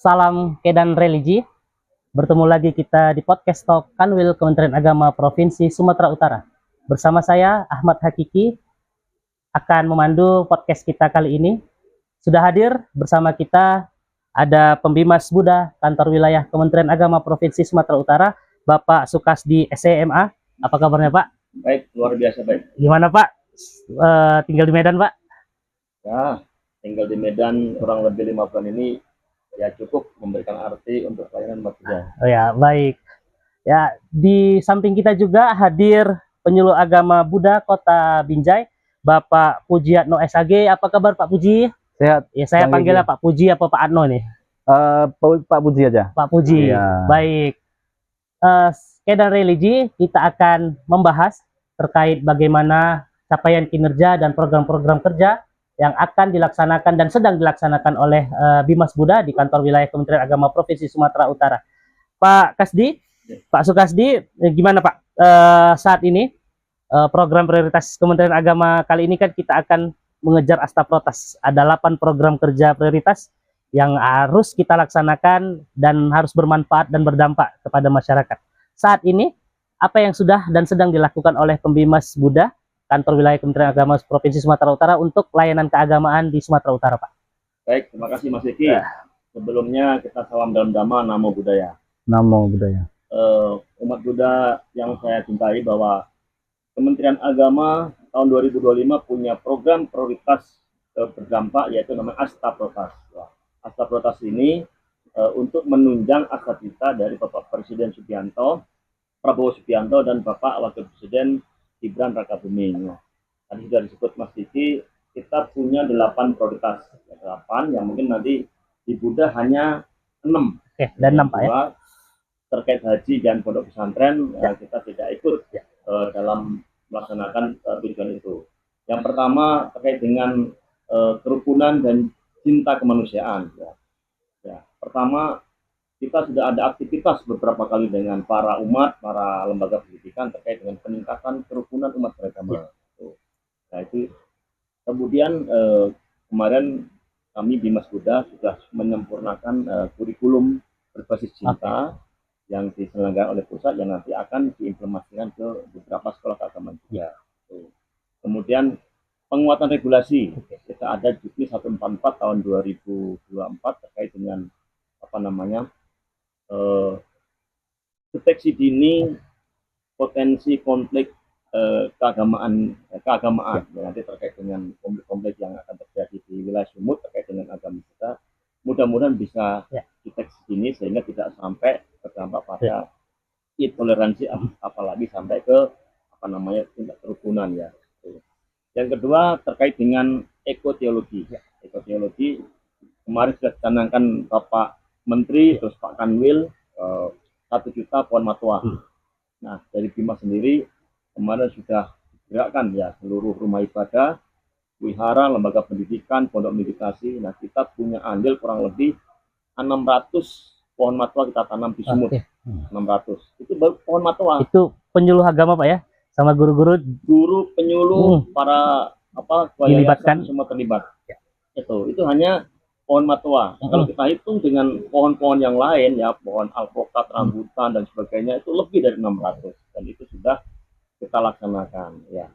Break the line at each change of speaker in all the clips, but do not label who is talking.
Salam Kedan Religi. Bertemu lagi kita di podcast Talk Kanwil Kementerian Agama Provinsi Sumatera Utara. Bersama saya Ahmad Hakiki akan memandu podcast kita kali ini. Sudah hadir bersama kita ada Pembimas Buddha Kantor Wilayah Kementerian Agama Provinsi Sumatera Utara, Bapak Sukasdi SEMA. Apa kabarnya Pak?
Baik, luar biasa baik.
Gimana Pak? Tinggal di Medan Pak?
Ya, tinggal di Medan kurang lebih 5 bulan ini ya cukup memberikan arti untuk pelayanan umat Buddha.
Oh ya, baik. Ya, di samping kita juga hadir penyuluh agama Buddha Kota Binjai, Bapak Pujiatno SAG. Apa kabar Pak Puji?
Sehat.
Ya, saya panggilnya Pak Puji apa Pak Atno nih?
Pak Puji aja.
Pak Puji.
Iya.
Baik. Kedan Religi kita akan membahas terkait bagaimana capaian kinerja dan program-program kerja yang akan dilaksanakan dan sedang dilaksanakan oleh Bimas Buddha di Kantor Wilayah Kementerian Agama Provinsi Sumatera Utara. Pak Kasdi, Pak Sukasdi, gimana Pak saat ini program prioritas Kementerian Agama kali ini kan kita akan mengejar asta protas. Ada 8 program kerja prioritas yang harus kita laksanakan dan harus bermanfaat dan berdampak kepada masyarakat. Saat ini apa yang sudah dan sedang dilakukan oleh Pembimas Buddha Kantor Wilayah Kementerian Agama Provinsi Sumatera Utara untuk layanan keagamaan di Sumatera Utara, Pak?
Baik, terima kasih Mas Eki. Sebelumnya kita salam dalam dhamma, namo buddhaya.
Namo Buddhaya.
Umat Buddha yang saya cintai, bahwa Kementerian Agama tahun 2025 punya program prioritas berdampak, yaitu namanya Asta Protas. Asta Protas ini untuk menunjang asa cita dari Bapak Presiden Prabowo Subianto dan Bapak Wakil Presiden Gibran Rakabuming. Tadi sudah disebut Mas Diki, kita punya 8 prioritas. 8 yang mungkin nanti di Buddha hanya 6.
Oke, dan 6 Pak ya.
Terkait haji dan pondok pesantren kita tidak ikut dalam melaksanakan tujuan itu. Yang pertama terkait dengan kerukunan dan cinta kemanusiaan. Pertama, kita sudah ada aktivitas beberapa kali dengan para umat, para lembaga pendidikan terkait dengan peningkatan kerukunan umat beragama. Nah itu kemudian kemarin kami Bimas Buddha sudah menyempurnakan kurikulum berbasis cinta yang diselenggarakan oleh pusat yang nanti akan diimplementasikan ke beberapa sekolah keagamaan juga. Kemudian penguatan regulasi, kita ada Juknis 144 tahun 2024 terkait dengan deteksi dini potensi konflik keagamaan nanti terkait dengan konflik yang akan terjadi di wilayah Sumut terkait dengan agama kita, mudah-mudahan bisa deteksi dini sehingga tidak sampai berdampak pada intoleransi, apalagi sampai ke tindak kerukunan ya. Yang kedua terkait dengan ekoteologi. Ekoteologi kemarin sudah dicanangkan Bapak Menteri terus Pak Kanwil 1 juta pohon matwa. Nah dari Bimas sendiri kemarin sudah digerakkan ya seluruh rumah ibadah, wihara, lembaga pendidikan, pondok meditasi. Nah kita punya andil kurang lebih 600 pohon matwa kita tanam di Sumut. 600 itu baru pohon matwa.
Itu penyuluh agama Pak ya, sama guru-guru,
penyuluh, para
dilibatkan
semua terlibat. Itu hanya pohon matwa. Kalau kita hitung dengan pohon-pohon yang lain ya, pohon alpukat, rambutan dan sebagainya, itu lebih dari 600 dan itu sudah kita laksanakan ya.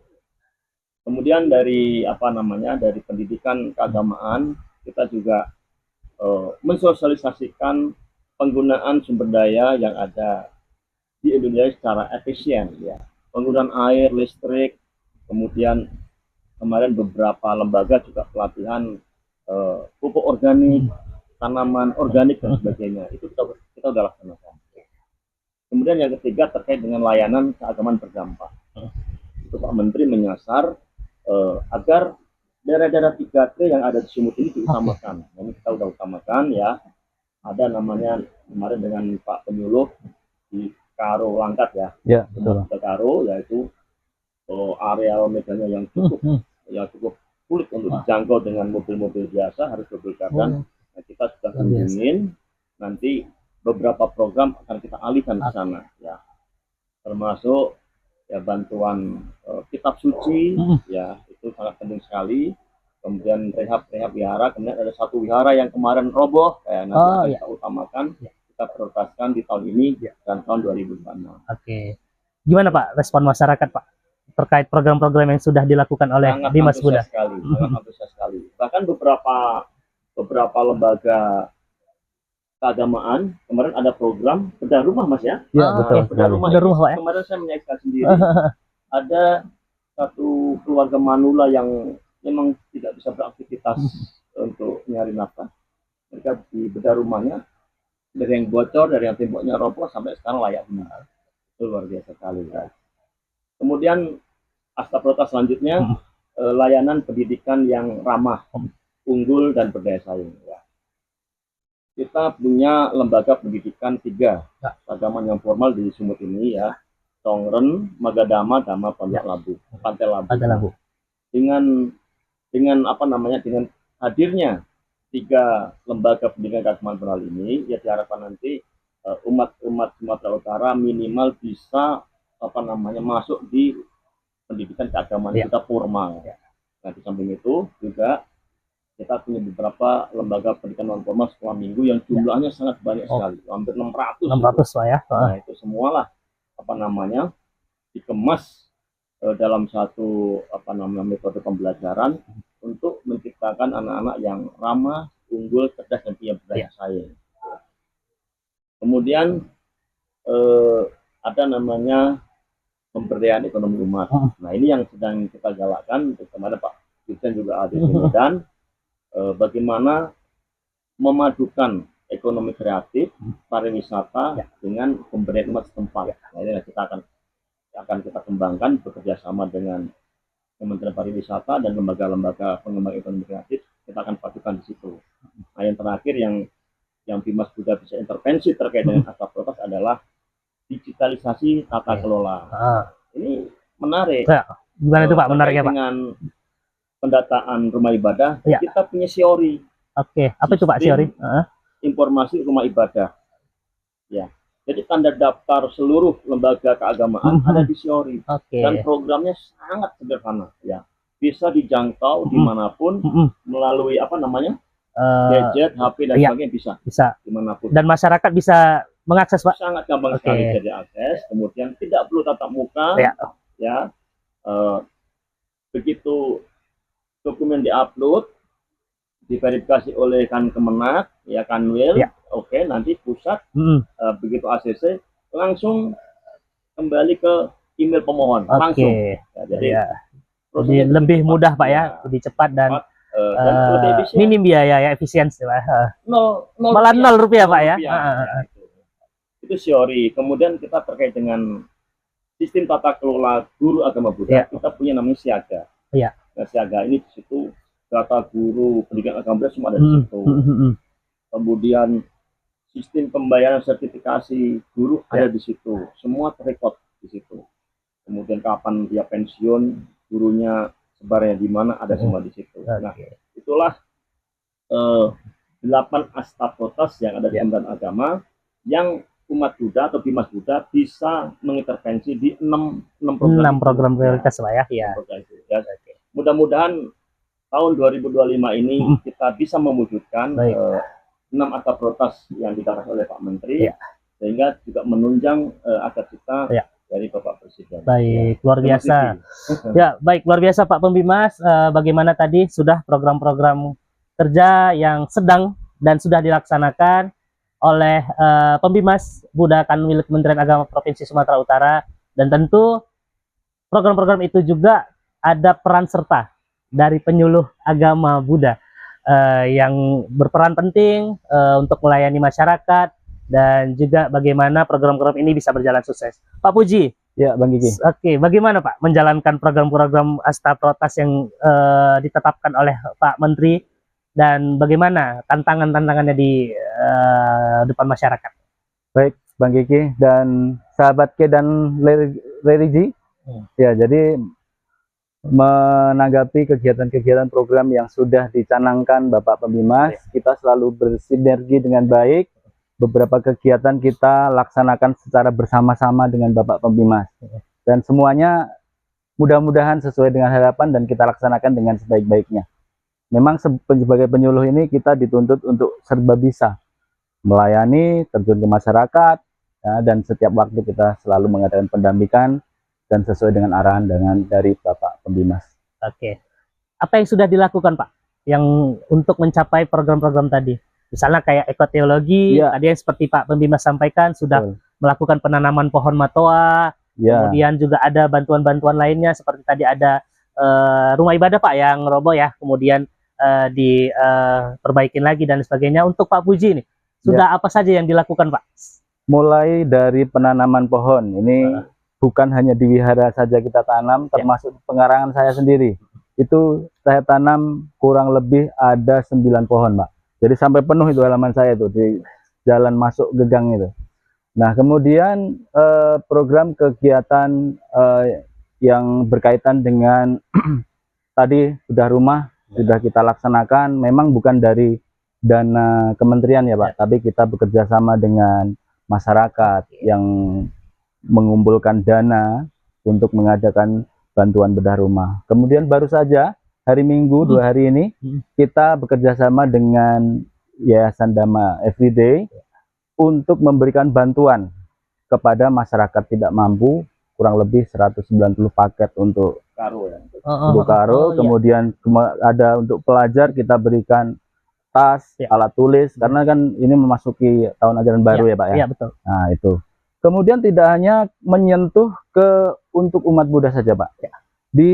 Kemudian dari dari pendidikan keagamaan kita juga mensosialisasikan penggunaan sumber daya yang ada di Indonesia secara efisien ya. Penggunaan air, listrik, kemudian kemarin beberapa lembaga juga pelatihan pupuk organik, tanaman organik dan sebagainya. Itu kita sudah laksanakan. Kemudian yang ketiga terkait dengan layanan keagamaan berdampak. Itu Pak Menteri menyasar agar daerah-daerah 3T yang ada di Sumut ini diutamakan. Ini kita sudah utamakan ya. Ada namanya kemarin dengan Pak Penyuluh di Karo Langkat ya.
Ya, betul.
Karo yaitu areal medannya yang cukup sulit untuk dijangkau dengan mobil-mobil biasa, harus berbedakan. Nah, kita sudah kunjungin, nanti beberapa program akan kita alihkan ke sana ya, termasuk ya bantuan kitab suci ya, itu sangat penting sekali. kemudian rehab wihara, kemudian ada satu wihara yang kemarin roboh, nanti akan kita utamakan, kita prioritaskan di tahun ini dan tahun 2026.
Oke. Gimana Pak respon masyarakat Pak terkait program-program yang sudah dilakukan oleh
Sangat
Bimas Buddha?
sangat antusias sekali. Bahkan beberapa lembaga keagamaan kemarin ada program bedah rumah Mas ya.
Iya, betul.
Bedah rumah.
Bedah rumah, Pak, ya?
Kemarin saya menyaksikan sendiri. Ada satu keluarga manula yang memang tidak bisa beraktivitas untuk nyari nafkah. Mereka di bedah rumahnya dari yang bocor, dari yang temboknya roboh sampai sekarang layak huni. Itu luar biasa sekali ya. Kemudian asta prioritas selanjutnya layanan pendidikan yang ramah, unggul dan berdaya saing. Ya. Kita punya lembaga pendidikan 3 agama yang formal di Sumut ini ya, Tongren, Magadama, Dhamma Pondok Labu, Pantai Labu. Dengan apa namanya, dengan hadirnya 3 lembaga pendidikan keagamaan formal ini, ya diharapkan nanti umat Sumatera Utara minimal bisa apa namanya masuk di pendidikan keagamaan kita formal. Nah di samping itu juga kita punya beberapa lembaga pendidikan non formal sekolah minggu yang jumlahnya sangat banyak sekali, hampir 600
Pak ya.
Nah itu semualah apa namanya dikemas dalam satu apa namanya metode pembelajaran untuk menciptakan anak-anak yang ramah, unggul, cerdas dan punya berdaya saing. Kemudian ada namanya pemberdayaan ekonomi umat. Nah ini yang sedang kita galakkan. Kemarin Pak Dirjen juga ada di Medan. Bagaimana memadukan ekonomi kreatif, pariwisata dengan pemberdayaan umat setempat. Nah ini kita akan kita kembangkan bekerja sama dengan Kementerian Pariwisata dan lembaga-lembaga pengembang ekonomi kreatif. Kita akan padukan di situ. Nah yang terakhir yang Bimas Buddha bisa intervensi terkait dengan asta prioritas adalah digitalisasi tata kelola. Ini menarik.
Gimana itu Pak menariknya Pak?
Dengan pendataan rumah ibadah, kita punya SIORI.
Oke, apa itu Pak SIORI?
Informasi rumah ibadah. Ya. Jadi tanda daftar seluruh lembaga keagamaan ada di SIORI. Dan programnya sangat sederhana ya. Bisa dijangkau dimanapun melalui apa namanya? Gadget, HP dan sebagainya bisa dimanapun.
Dan masyarakat bisa mengakses Pak?
Sangat gampang sekali bisa diakses. Kemudian tidak perlu tatap muka. Ya. Begitu dokumen diupload, diverifikasi oleh Kemenak, ya Kanwil, oke, nanti pusat begitu ACC langsung kembali ke email pemohon langsung. Ya, jadi
lebih mudah Pak ya, lebih cepat dan minim biaya ya, efisiensi Pak. Malah 0 rupiah Pak ya.
Itu SIORI. Kemudian kita terkait dengan sistem tata kelola guru agama Buddha, kita punya namanya Siaga. Nah, Siaga ini di situ data guru pendidikan agama Buddha semua ada di situ. Kemudian sistem pembayaran sertifikasi guru ada di situ, semua terrekod di situ. Kemudian kapan dia pensiun, gurunya sebarnya di mana ada semua di situ. Nah, itulah 8 asta prioritas yang ada di Kementerian Agama yang umat Buddha atau Bimas Buddha bisa mengintervensi di 6
program prioritas Pak ya.
Mudah-mudahan tahun 2025 ini kita bisa mewujudkan 6 asta prioritas yang digagas oleh Pak Menteri, sehingga juga menunjang agar kita dari Bapak Presiden.
Baik, luar biasa. Ya, baik, luar biasa Pak Pembimas. Bagaimana tadi sudah program-program kerja yang sedang dan sudah dilaksanakan oleh Pembimas Buddha Kanwil Kementerian Agama Provinsi Sumatera Utara, dan tentu program-program itu juga ada peran serta dari penyuluh agama Buddha yang berperan penting untuk melayani masyarakat, dan juga bagaimana program-program ini bisa berjalan sukses. Pak Puji.
Ya, Bang Gigi.
Oke, bagaimana Pak menjalankan program-program asta prioritas yang ditetapkan oleh Pak Menteri, dan bagaimana tantangan-tantangannya di depan masyarakat?
Baik, Bang Gigi dan sahabat Ke dan Religi. Ya, jadi menanggapi kegiatan-kegiatan program yang sudah dicanangkan Bapak Pembimas, kita selalu bersinergi dengan baik. Beberapa kegiatan kita laksanakan secara bersama-sama dengan Bapak Pembimas, dan semuanya mudah-mudahan sesuai dengan harapan dan kita laksanakan dengan sebaik-baiknya. memang sebagai penyuluh ini kita dituntut untuk serba bisa melayani, terjun ke masyarakat, ya, dan setiap waktu kita selalu mengadakan pendampingan dan sesuai dengan arahan dari Bapak Pembimas.
Oke. Apa yang sudah dilakukan Pak yang untuk mencapai program-program tadi? Misalnya kayak ekoteologi,
Iya.
tadi yang seperti Pak Pembimas sampaikan sudah
Betul.
melakukan penanaman pohon matoa,
Ya,
kemudian juga ada bantuan-bantuan lainnya seperti tadi ada rumah ibadah Pak yang roboh ya, kemudian diperbaikin lagi dan sebagainya. Untuk Pak Puji nih, sudah apa saja yang dilakukan Pak?
mulai dari penanaman pohon ini bukan hanya di wihara saja kita tanam, termasuk pengarangan saya sendiri. Itu saya tanam kurang lebih ada 9 pohon, Pak. Jadi sampai penuh itu halaman saya itu di jalan masuk gegang itu. Nah, kemudian program kegiatan yang berkaitan dengan tadi sudah rumah sudah kita laksanakan. Memang bukan dari dana kementerian ya, Pak, tapi kita bekerja sama dengan masyarakat yang mengumpulkan dana untuk mengadakan bantuan bedah rumah. Kemudian baru saja hari Minggu 2 hari ini kita bekerja sama dengan Yayasan Dhamma Everyday untuk memberikan bantuan kepada masyarakat tidak mampu, kurang lebih 190 paket untuk
Karo ya.
untuk karo. Kemudian ada untuk pelajar kita berikan tas, alat tulis, karena kan ini memasuki tahun ajaran baru ya Pak ya.
Iya betul.
Nah itu. Kemudian tidak hanya menyentuh untuk umat Buddha saja Pak. Di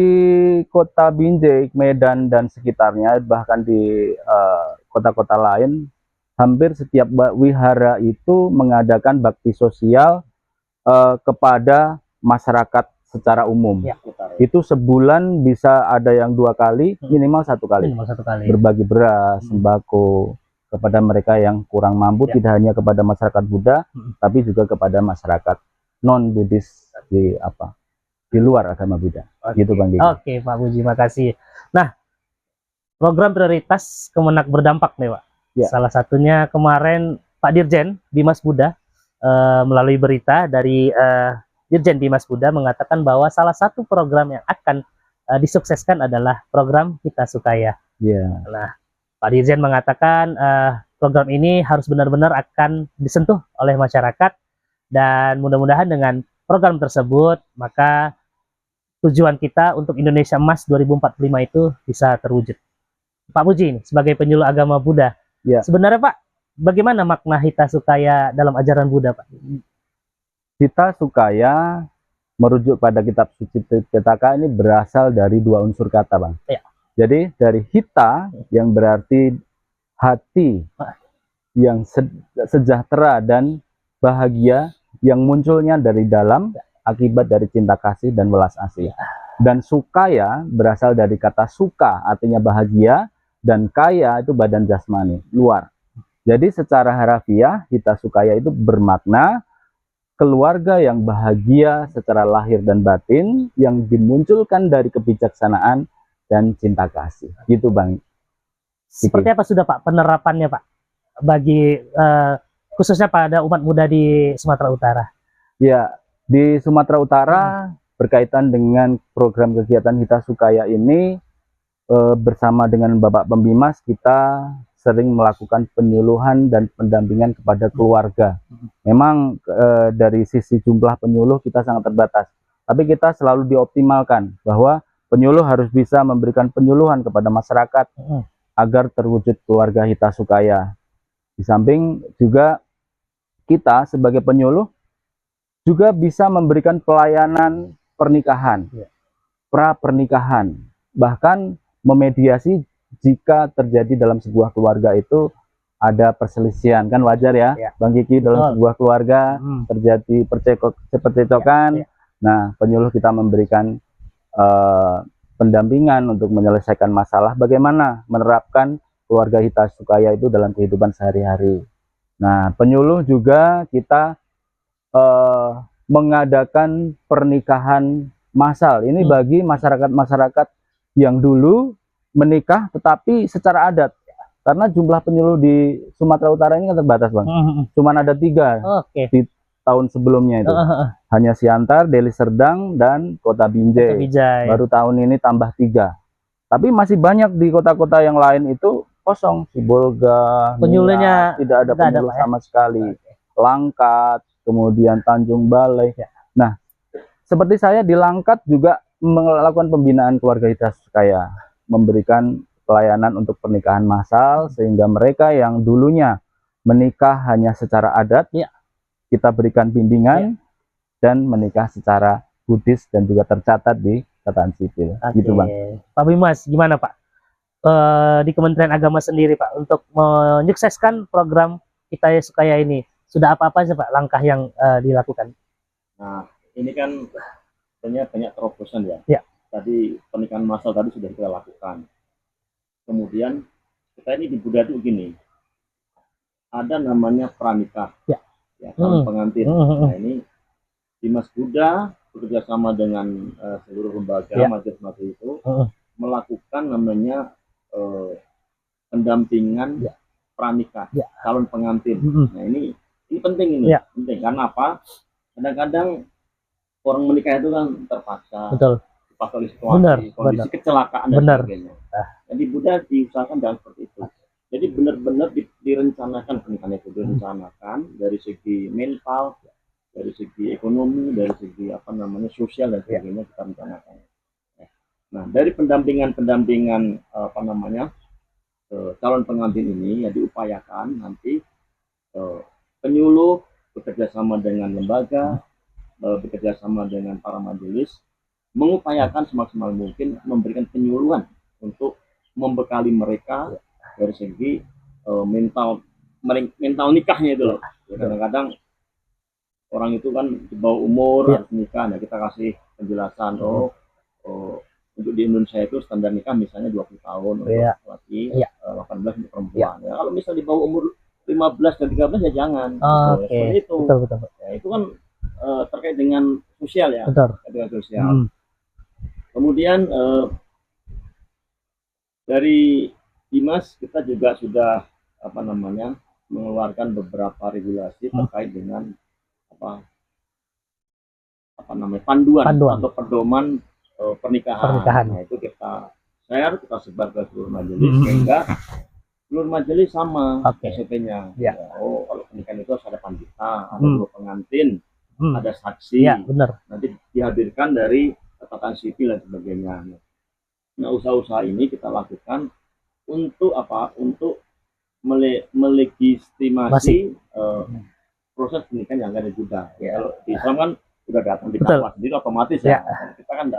kota Binjai, Medan dan sekitarnya, bahkan di kota-kota lain, hampir setiap wihara itu mengadakan bakti sosial kepada masyarakat secara umum. Itu sebulan bisa ada yang 2 kali, minimal 1 kali.
Minimal 1 kali.
Berbagi beras, sembako kepada mereka yang kurang mampu, tidak hanya kepada masyarakat Buddha, tapi juga kepada masyarakat non Buddhis di luar agama Buddha. Gitu Bang Diki.
Oke Pak Puji, makasih. Nah, program prioritas Kemenak berdampak nih Pak. Salah satunya kemarin Pak Dirjen Bimas Buddha melalui berita dari Dirjen Bimas Buddha mengatakan bahwa salah satu program yang akan disukseskan adalah program Hita Sukaya. Nah, Pak Dirjen mengatakan program ini harus benar-benar akan disentuh oleh masyarakat, dan mudah-mudahan dengan program tersebut maka tujuan kita untuk Indonesia Emas 2045 itu bisa terwujud. Pak Puji sebagai penyuluh agama Buddha, sebenarnya Pak, bagaimana makna Hita Sukaya dalam ajaran Buddha Pak?
Hita Sukaya merujuk pada kitab suci Pitaka ini berasal dari 2 unsur kata Bang. Jadi dari hita yang berarti hati yang sejahtera dan bahagia yang munculnya dari dalam akibat dari cinta kasih dan welas asih. Dan sukaya berasal dari kata suka, artinya bahagia, dan kaya itu badan jasmani, luar. Jadi secara harafiah Hita Sukaya itu bermakna keluarga yang bahagia secara lahir dan batin yang dimunculkan dari kebijaksanaan dan cinta kasih. Gitu Bang.
Seperti apa sudah Pak penerapannya Pak bagi khususnya pada umat Buddha di Sumatera Utara? Ya, di Sumatera Utara berkaitan dengan program kegiatan Hita Sukaya ini bersama dengan Bapak Pembimas kita sering melakukan penyuluhan dan pendampingan kepada keluarga. Memang dari sisi jumlah penyuluh kita sangat terbatas, tapi kita selalu dioptimalkan bahwa penyuluh harus bisa memberikan penyuluhan kepada masyarakat agar terwujud keluarga Hita Sukaya. Di samping juga kita sebagai penyuluh juga bisa memberikan pelayanan pernikahan, pra pernikahan, bahkan memediasi jika terjadi dalam sebuah keluarga itu ada perselisihan, kan wajar ya, Bang Kiki, dalam sebuah keluarga terjadi percecokan. Nah, penyuluh kita memberikan pendampingan untuk menyelesaikan masalah, bagaimana menerapkan keluarga Hita Sukaya itu dalam kehidupan sehari-hari. Nah, penyuluh juga kita mengadakan pernikahan massal. Ini bagi masyarakat-masyarakat yang dulu menikah tetapi secara adat. Karena jumlah penyuluh di Sumatera Utara ini kan terbatas Bang. Cuman ada 3 di tahun sebelumnya itu. Hanya Siantar, Deli Serdang, dan Kota Binjai. Baru tahun ini tambah 3.
Tapi masih banyak di kota-kota yang lain itu kosong. Sibolga,
Penyuluhnya
Nias, tidak ada
tidak ada,
penyuluh
Pak, ya?
sama sekali. Langkat, kemudian Tanjung Balai. Nah, seperti saya di Langkat juga melakukan pembinaan keluarga hitas kaya, memberikan pelayanan untuk pernikahan massal sehingga mereka yang dulunya menikah hanya secara adat,
Ya.
kita berikan bimbingan dan menikah secara Buddhis dan juga tercatat di catatan sipil.
Oke.
Gitu, Bang.
Pak Bimas, gimana Pak? Di Kementerian Agama sendiri Pak, untuk menyukseskan program Kita Sukaya ini, sudah apa-apa sih Pak langkah yang dilakukan?
Nah, ini kan banyak terobosan ya.
Ya.
Tadi pernikahan massal tadi sudah kita lakukan. Kemudian kita ini di Buddha itu begini, ada namanya pranikah,
Ya.
calon pengantin.
Hmm.
Nah, ini Dimas Buddha bekerjasama dengan seluruh lembaga
Ya.
majelis-majelis itu melakukan namanya pendampingan
Ya.
pranikah,
Ya.
calon pengantin. Nah, ini penting ini,
Ya.
penting karena apa? Kadang-kadang orang menikah itu kan terpaksa,
Betul.
dipaksa oleh situasi, kondisi kecelakaan dan
Benar.
sebagainya. Jadi Buddha diusahakan jangan seperti itu. Jadi benar-benar direncanakan pernikahan itu, direncanakan dari segi mental, dari segi ekonomi, dari segi sosial dan sebagainya kita rencanakan. Nah, dari pendampingan calon pengantin ini ya diupayakan nanti penyuluh bekerja sama dengan lembaga, bekerja sama dengan para majelis, mengupayakan semaksimal mungkin memberikan penyuluhan untuk membekali mereka dari segi mental nikahnya itu loh. Kadang-kadang orang itu kan di bawah umur harus nikah, nah kita kasih penjelasan untuk di Indonesia itu standar nikah misalnya 20 tahun untuk laki, 18 untuk perempuan. Ya, kalau misalnya di bawah umur 15 dan 13 ya jangan. Seperti itu.
Betul.
Ya, itu kan terkait dengan sosial ya.
Betul.
Dengan sosial. Kemudian dari Dimas kita juga sudah mengeluarkan beberapa regulasi terkait dengan panduan atau pedoman pernikahan. Nah, itu kita share, kita sebar ke seluruh majelis sehingga seluruh majelis sama SOP-nya.
Ya.
Kalau pernikahan itu harus ada pandita, ada dua pengantin, ada saksi.
Ya, benar.
Nanti dihadirkan dari catatan sipil dan sebagainya. Nah, usaha-usaha ini kita lakukan untuk apa? Untuk melegitimasi proses pernikahan yang ada juga. Ya, kalau di Islam kan sudah datang di kawah sendiri otomatis ya. Kita kan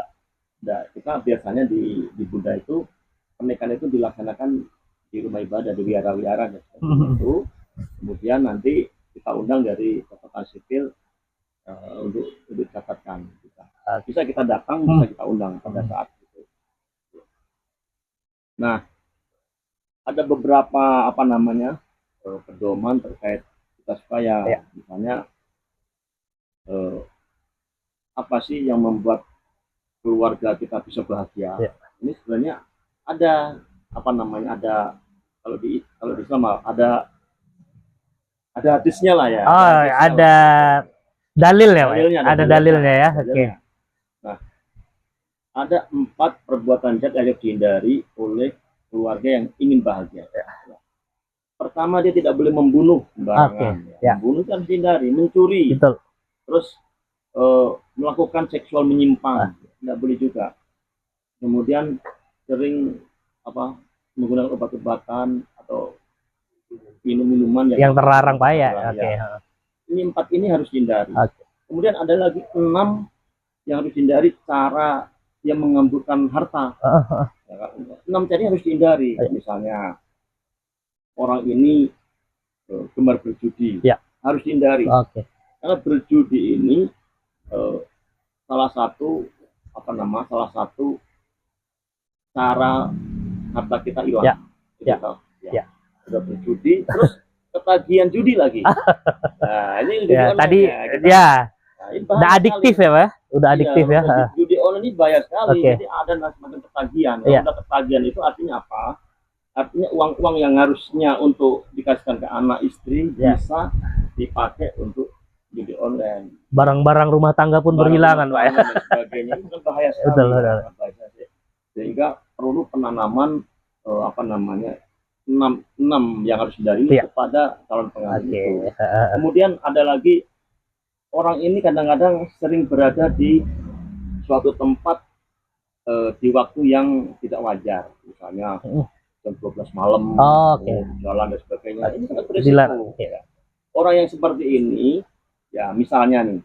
kita biasanya di Buddha itu pernikahan itu dilaksanakan di rumah ibadah, di wihara-wihara dan itu. Kemudian nanti kita undang dari catatan sipil untuk dicatatkan. Bisa kita datang, bisa kita undang pada saat itu. Nah, ada beberapa pedoman terkait kita supaya misalnya apa sih yang membuat keluarga kita bisa bahagia? Ini sebenarnya ada ada kalau di Islam ada hadisnya lah ya.
Ada dalil ya, Pak. Ada dalilnya ya. Oke.
Nah, ada 4 perbuatan jahat yang harus dihindari oleh keluarga yang ingin bahagia. Pertama, dia tidak boleh membunuh sembarangan. Membunuh kan dihindari, mencuri.
Betul.
Terus melakukan seksual menyimpang, tidak boleh juga. Kemudian sering menggunakan obat-obatan atau minum-minuman
yang terlarang, Pak ya.
Ini 4 ini harus dihindari. Kemudian ada lagi 6 yang harus dihindari, cara yang mengamburkan harta. 6 tadi harus dihindari. Misalnya orang ini gemar berjudi, harus dihindari. Karena berjudi ini salah satu cara harta kita hilang. Sudah berjudi, terus ketagihan judi lagi. Nah, ini
tadi udah adiktif ya, Pak? Udah adiktif ya.
Judi online ini bahaya sekali. Jadi ada semacam ketagihan. Kalau udah ketagihan itu artinya apa? Artinya uang-uang yang harusnya untuk dikasihkan ke anak istri bisa dipakai untuk judi online.
Barang-barang rumah tangga pun berhilangan, Pak ya.
Dan sebagainya itu kan bahaya sekali.
Betul.
Sehingga perlu penanaman apa namanya enam yang harus dihindari
Iya.
kepada calon pengantin
Oke.
itu. Kemudian ada lagi, orang ini kadang-kadang sering berada di suatu tempat di waktu yang tidak wajar, misalnya jam 12 malam,
Oh, oke.
jalan dan sebagainya. Ini sangat
Dilarang.
berisiko. Ya. Orang yang seperti ini, ya misalnya nih,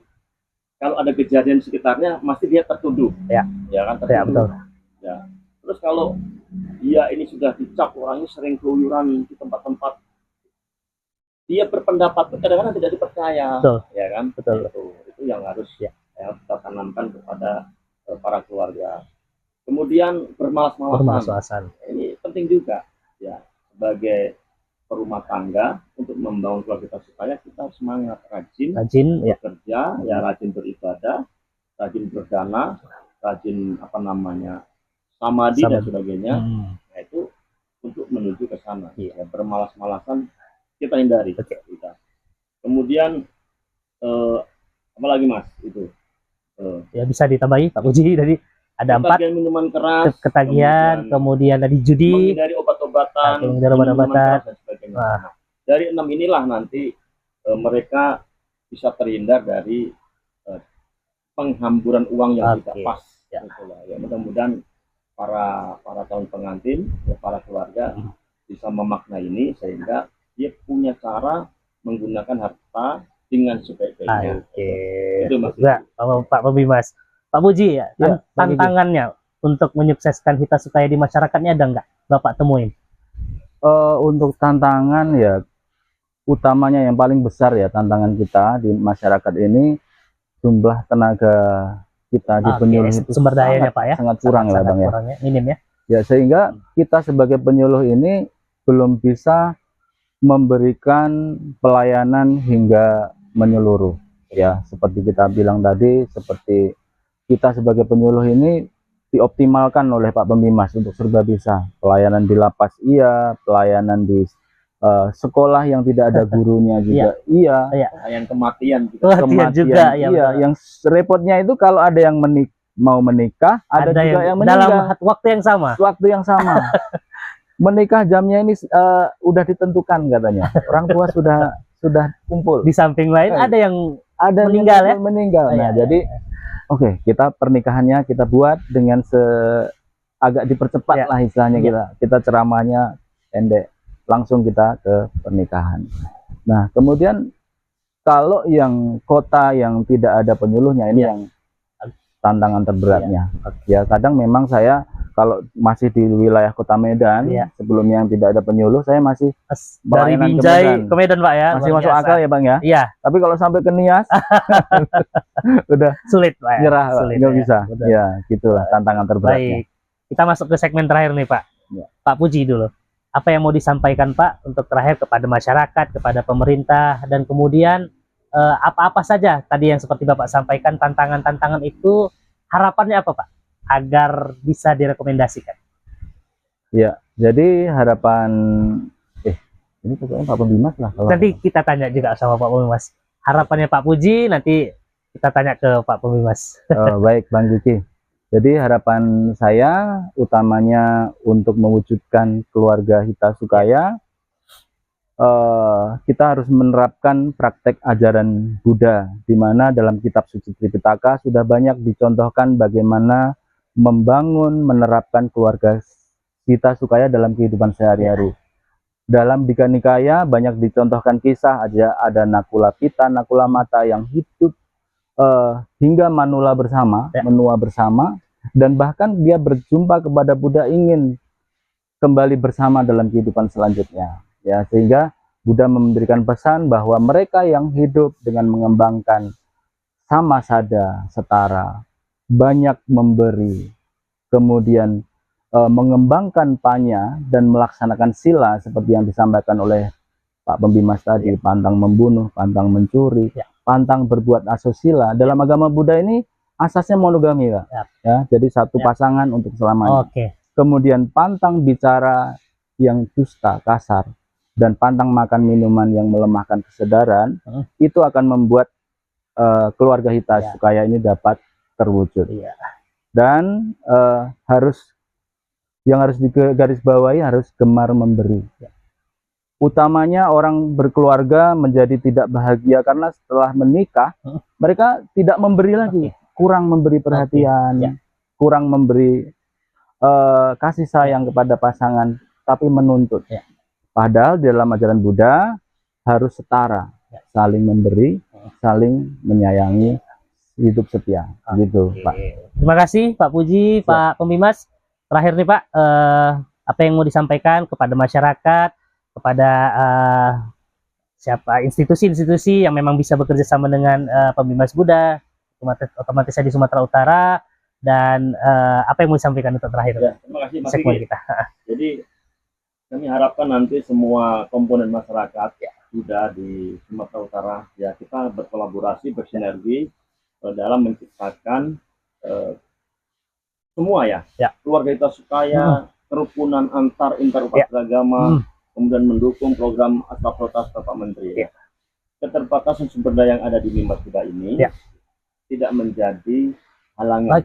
kalau ada kejadian di sekitarnya, pasti dia tertuduh.
Ya.
Ya kan,
Ya,
tertuduh.
betul.
Ya. Terus kalau dia ini sudah dicap orangnya sering keluyuran di tempat-tempat, dia berpendapat kadang-kadang tidak dipercaya.
Betul.
Ya kan?
Betul.
Itu yang harus
Ya.
Kita tanamkan kepada para keluarga. Kemudian bermalas-malasan.
Bermalas-malasan.
Ini penting juga, ya, sebagai perumah tangga untuk membangun keluarga kita, supaya kita semangat, rajin
ya.
bekerja, ya, rajin beribadah, rajin berdana, rajin apa namanya samadhi dan sebagainya. Nah, itu untuk menuju ke sana. Ya, bermalas-malasan kita hindari. Kita. Kemudian apa lagi Mas itu?
Ya bisa ditambahi Pak Puji tadi. Ada 4,
minuman keras,
ketagihan, kemudian tadi judi,
menghindari obat-obatan, dan sebagainya. Nah, dari 6 inilah nanti mereka bisa terhindar dari penghamburan uang yang tidak pas. Ya. Ya, mudah-mudahan para calon pengantin, para keluarga bisa memaknai ini, sehingga dia punya cara menggunakan harta dengan sebaik-baiknya.
Oke.
Itu Mas.
Nah, Pak Pembimas. Pak Puji, ya, tantangannya untuk menyukseskan Hita Sukaya di masyarakatnya ada nggak Bapak temuin?
Untuk tantangan, ya utamanya yang paling besar, ya tantangan kita di masyarakat ini, jumlah tenaga kita di penyuluh itu
sumber dayanya Pak ya
sangat kurang lah Bang ya.
Minim ya.
Ya, sehingga kita sebagai penyuluh ini belum bisa memberikan pelayanan hingga menyeluruh. Ya, seperti kita bilang tadi, seperti kita sebagai penyuluh ini dioptimalkan oleh Pak Pembimas untuk serba bisa. Pelayanan di lapas iya, pelayanan di sekolah yang tidak ada gurunya juga iya.
Yang kematian
juga
iya. Yang repotnya itu kalau ada yang mau menikah, ada juga yang meninggal
dalam waktu yang sama.
Menikah jamnya ini udah ditentukan katanya. Orang tua sudah kumpul.
Di samping lain ada yang meninggal.
Nah, jadi oke, kita pernikahannya kita buat dengan agak dipercepat lah istilahnya. Kita ceramahnya pendek, langsung kita ke pernikahan. Nah, kemudian kalau yang kota yang tidak ada penyuluhnya, ini yang tantangan terberatnya. Ya, kadang memang saya kalau masih di wilayah Kota Medan, sebelumnya yang tidak ada penyuluh, saya masih
dari Binjai ke Medan Pak ya.
Masih masuk akal ya Bang ya.
Iya.
Tapi kalau sampai ke Nias, udah
sulit Pak ya.
Nyerah, nggak bisa. Ya, gitulah tantangan terberatnya.
Baik. Kita masuk ke segmen terakhir nih Pak. Pak Puji dulu. Apa yang mau disampaikan Pak untuk terakhir kepada masyarakat, kepada pemerintah, dan kemudian apa-apa saja tadi yang seperti Bapak sampaikan, tantangan-tantangan itu, harapannya apa Pak agar bisa direkomendasikan?
Ya, jadi harapan ini pokoknya Pak Pembimas lah.
Nanti kita tanya juga sama Pak Pembimas. Harapannya Pak Puji nanti kita tanya ke Pak Pembimas.
Baik Bang Juki. Jadi harapan saya utamanya untuk mewujudkan keluarga Hita Sukaya, kita harus menerapkan praktek ajaran Buddha, di mana dalam kitab suci Tripitaka sudah banyak dicontohkan bagaimana membangun, menerapkan keluarga Hita Sukaya dalam kehidupan sehari-hari. Dalam Dika Nikaya banyak dicontohkan kisah, ada Nakula Pita, Nakula Mata yang hidup hingga menua bersama, dan bahkan dia berjumpa kepada Buddha, ingin kembali bersama dalam kehidupan selanjutnya. Ya, sehingga Buddha memberikan pesan bahwa mereka yang hidup dengan mengembangkan sama sada, setara, banyak memberi, kemudian mengembangkan panya dan melaksanakan sila seperti yang disampaikan oleh Pak Pembimas tadi, pantang membunuh, pantang mencuri, pantang berbuat asusila. Dalam agama Buddha ini asasnya monogami, Kak. Ya, jadi satu pasangan untuk selamanya. Kemudian pantang bicara yang dusta, kasar, dan pantang makan minuman yang melemahkan kesadaran, itu akan membuat keluarga Hita Sukaya ini dapat terwujud. Dan harus yang harus digarisbawahi harus gemar memberi. Utamanya orang berkeluarga menjadi tidak bahagia karena setelah menikah mereka tidak memberi lagi, kurang memberi perhatian, kurang memberi kasih sayang kepada pasangan, tapi menuntut. Padahal dalam ajaran Buddha harus setara, saling memberi, saling menyayangi, hidup setia, gitu, Pak.
Terima kasih Pak Puji, Pak Pembimas. Terakhir nih Pak, apa yang mau disampaikan kepada masyarakat, kepada siapa institusi-institusi yang memang bisa bekerja sama dengan Pembimas Buddha, otomatis di Sumatera Utara, dan apa yang mau disampaikan untuk terakhir?
Ya, terima kasih Mas
segmen
Vicky.
kita.
Jadi kami harapkan nanti semua komponen masyarakat Buddha di Sumatera Utara ya kita berkolaborasi, bersinergi dalam menciptakan semua ya keluarga kita supaya kerukunan antar umat beragama, kemudian mendukung program Astra Protas Bapak Menteri. Keterbatasan sumber daya yang ada di Mimas Buddha ini tidak menjadi halangan.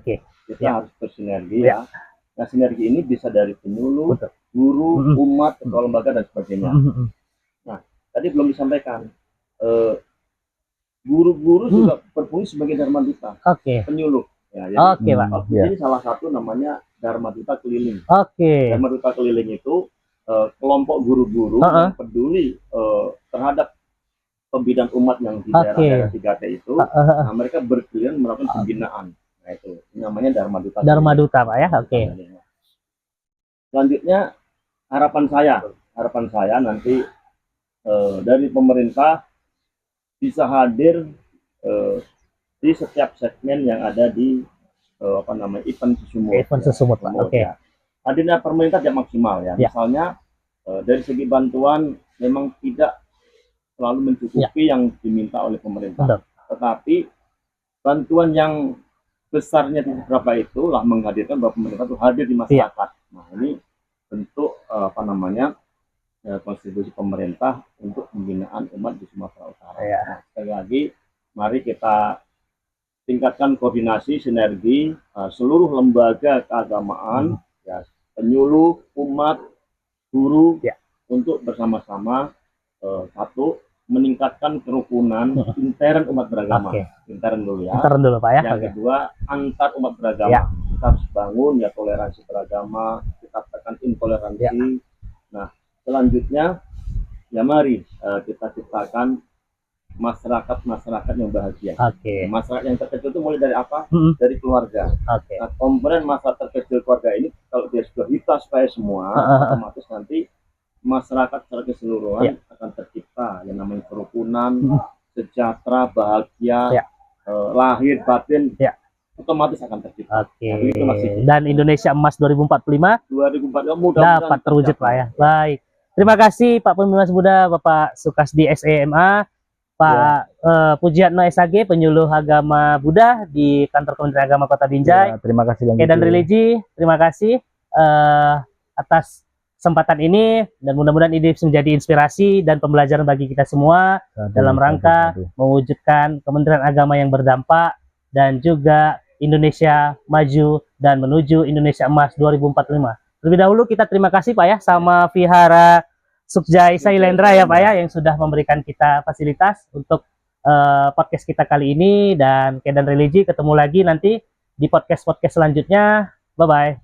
Kita harus bersinergi ya. Nah, sinergi ini bisa dari penyuluh, guru, umat, ketua lembaga dan sebagainya. Nah, tadi belum disampaikan. Guru-guru juga berfungsi sebagai dharma duta, penyuluh. Ya, jadi, Pak. Ini salah satu namanya dharma duta keliling. Dharma duta keliling itu kelompok guru-guru yang peduli terhadap pembinaan umat yang di daerah 3T itu. Nah, mereka berkeliling melakukan pembinaan. Nah, itu namanya dharma duta.
Dharma duta, Pak ya.
Selanjutnya harapan saya nanti dari pemerintah bisa hadir di setiap segmen yang ada di event Susumut. Ya. Hadirnya pemerintah tidak maksimal ya. Misalnya dari segi bantuan memang tidak selalu mencukupi yang diminta oleh pemerintah. Tetapi bantuan yang besarnya berapa itulah menghadirkan bahwa pemerintah itu hadir di masyarakat. Nah, ini bentuk kontribusi pemerintah untuk pembinaan umat di Sumatera Utara. Nah, sekali lagi, mari kita tingkatkan koordinasi, sinergi seluruh lembaga keagamaan, penyuluh, umat, guru, untuk bersama-sama satu meningkatkan kerukunan intern umat beragama. Intern dulu ya.
Intern dulu Pak ya.
Yang kedua antar umat beragama. Kita harus bangun ya toleransi beragama, kita tekan intoleransi. Nah, selanjutnya ya mari kita ciptakan masyarakat yang bahagia. Masyarakat yang terkecil itu mulai dari apa? Dari keluarga. Nah, komponen masyarakat terkecil keluarga ini kalau dia sudah kita supaya semua, otomatis nanti masyarakat secara keseluruhan akan tercipta yang namanya kerukunan, sejahtera, bahagia, lahir batin, otomatis akan tercipta.
Dan Indonesia Emas 2045
mudah-mudahan
dapat terwujud Pak ya. Baik. Terima kasih Pak Pembimas Buddha, Bapak Sukasdi SEMA, Pak Pujiatno SAG, penyuluh agama Buddha di kantor Kementerian Agama Kota Binjai.
Terima kasih Bang.
Dan religi, terima kasih atas kesempatan ini, dan mudah-mudahan ini bisa menjadi inspirasi dan pembelajaran bagi kita semua dalam rangka mewujudkan Kementerian Agama yang berdampak dan juga Indonesia maju dan menuju Indonesia Emas 2045. Terlebih dahulu kita terima kasih Pak ya sama Vihara Sukjai Sailendra ya Pak ya yang sudah memberikan kita fasilitas untuk podcast kita kali ini, dan Kedan Religi ketemu lagi nanti di podcast selanjutnya. Bye bye.